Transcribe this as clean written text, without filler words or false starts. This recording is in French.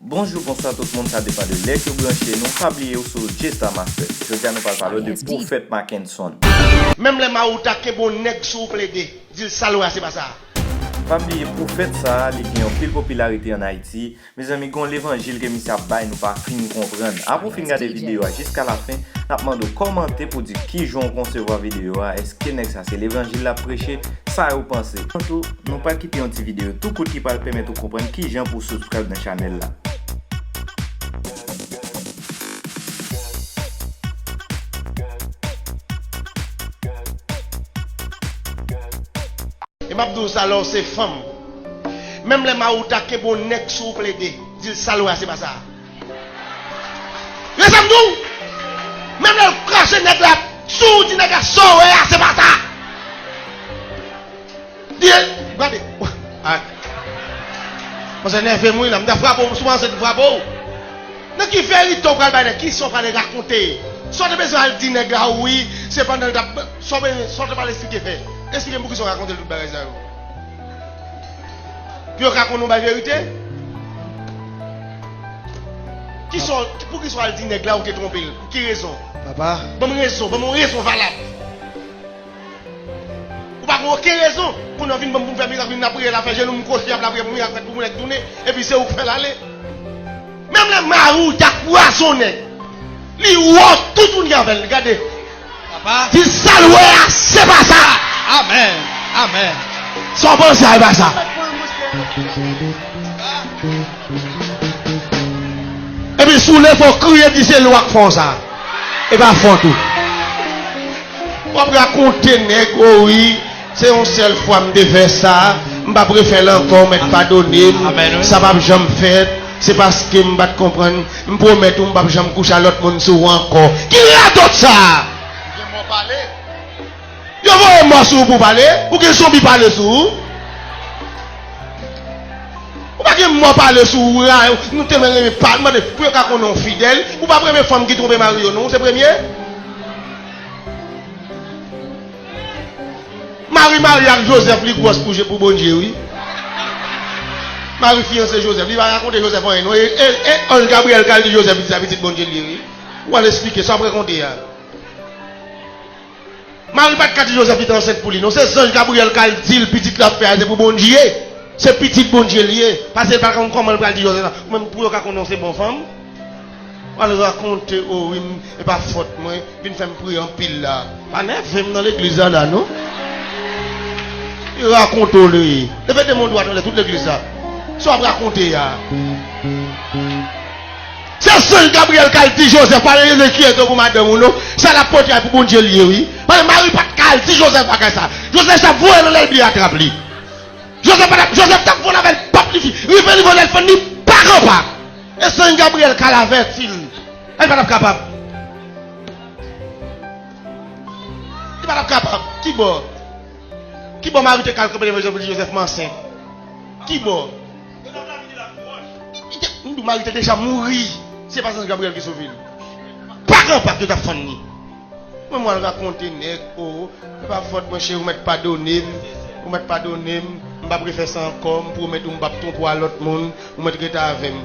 Bonjour, bonsoir tout le monde, ça dépend de l'air que vous branchez. Nous pas oublier sur Jetta Master. Je viens nous parler de Prophète Mackinson. Même les maouta qui bon nèg sou plaider, dit saloua c'est pas ça. Pas oublier Prophète ça, il a une pile popularité en Haïti. Mes amis, quand l'évangile que Missa Bay nous pas fin comprendre. Après fin regarder vidéo jusqu'à la fin, n'a demandé de commenter pour dire qui joue concevoir vidéo, est-ce que ça c'est l'évangile la prêcher, ça vous pensez. Surtout, nous pas quitter une petite vidéo tout coup qui va permettre de comprendre qui gens pour subscribe dans la chaîne là. Et m'abdou alors c'est femme. Même les maouta qui bon nèg sou plaider, dit saloua c'est pas ça. Les amdou même le cracher nèg la sou dit nèg sauvé c'est pas ça. Dis regardez. Moi c'est nerveux moi là, me frappe souvent c'est frappe. N'a qui fait rito pral bailler qui sont pas les raconter. Soit de besoin de dire nèg oui, c'est pendant soit pas l'expliquer fait. Expliquez-moi qui sont raconter le bagage ça. Puis on raconte la vérité. Qui sont pour qui soit le dire nèg là ou qui tromper pour qui raison? Papa, Bonne raison valable. Ou pas aucune raison pour nous venir pour faire miracle na prière la faire je nous confier la prière pour miracle pour nous tourner et puis c'est où faire l'aller. Même les marou t'a poissonné. Li ou tout le monde avec regardez. papa, Dis saloué c'est pas ça. amen, amen. Sans penser à pas ça. Et puis sous les faut crier dit c'est loi qui font ça. Et pas font tout. On va raconter nèg oui, c'est une seule fois me faire ça, m'pa préférer encore m'être pardonné, Amen. ça va jamais faire. C'est parce que m'pa comprendre, me promet ou m'pa jamais coucher à l'autre monde sous encore. Qui raconte ça? Je m'en parler. Yo voyez moi sous pour parler, ou que zombie parler sous? Ou pas que moi parler sous nous te mêler parlement de pour qu'on est fidèle, ou pas première femme qui trompe mari non, c'est premier? Marie avec Joseph li grosse pour bon Dieu oui. Marie fiancé Joseph, il va raconter Joseph en nous et on Gabriel quand dit Joseph dit petite bon Dieu oui. Ou aller expliquer ça après raconter. Marie pas de Joseph est enceinte pour lui. Non, c'est Ange Gabriel qui dit le petit la faire c'est pour bon Dieu. C'est petit bon Dieu lié. Parce que par contre comment il dit Joseph même pour qu'on connaisse bonne femme. On va raconter oh oui, et pas faute moi, vinn faire prier en pile là. Pas neuf dans l'église là non. Il raconte lui. Le fait de mon droit dans toute l'église là. Soit raconter là. C'est seul Gabriel qui dit Joseph pas les qui est pour madame ou non. Ça la porte pour bon Dieu lié oui. Parce que Marie pas de dit Joseph pas ça. Joseph ça voit dans l'église attrape lui. Joseph t'a volé avec le pape lui. Il veut lui voler le ni pas. Et Saint Gabriel qui l'avertit. Elle pas capable. Il pas capable. Qui bon Marie te calcule de Joseph Mansin? Qui bon? Nous Marie te déjà mouru. C'est pas Saint Gabriel qui sauve. Pas capable de ta famille. Moi je raconter nèg oh, pas faute mon cher, vous m'être pardonné. Vous m'être pardonné, je vais pas faire ça encore pour mettre un bâton pour l'autre monde, vous mettre avec moi.